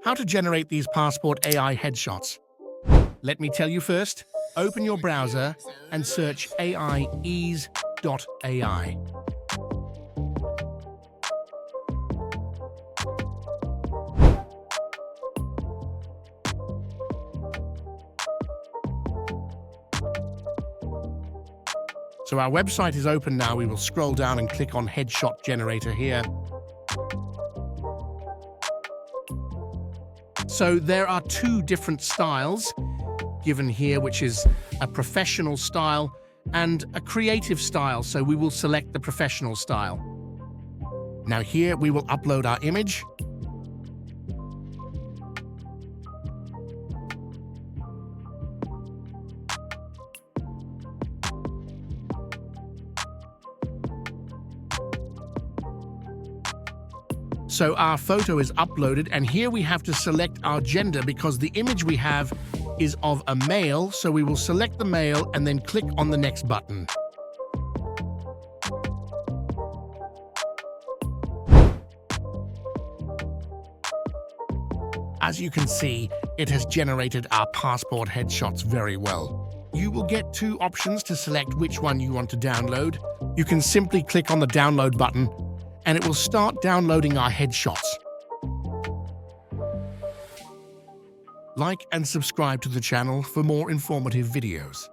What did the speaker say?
How to generate these passport AI headshots. Let me tell you first, open your browser and search AIEase.ai. So our website is open now. We will scroll down and click on Headshot Generator here. So there are two different styles given here, which is a professional style and a creative style. So we will select the professional style. Now here we will upload our image. So our photo is uploaded, and here we have to select our gender because the image we have is of a male, so we will select the male and then click on the next button. As you can see, it has generated our passport headshots very well. You will get two options to select which one you want to download. You can simply click on the download button and it will start downloading our headshots. Like and subscribe to the channel for more informative videos.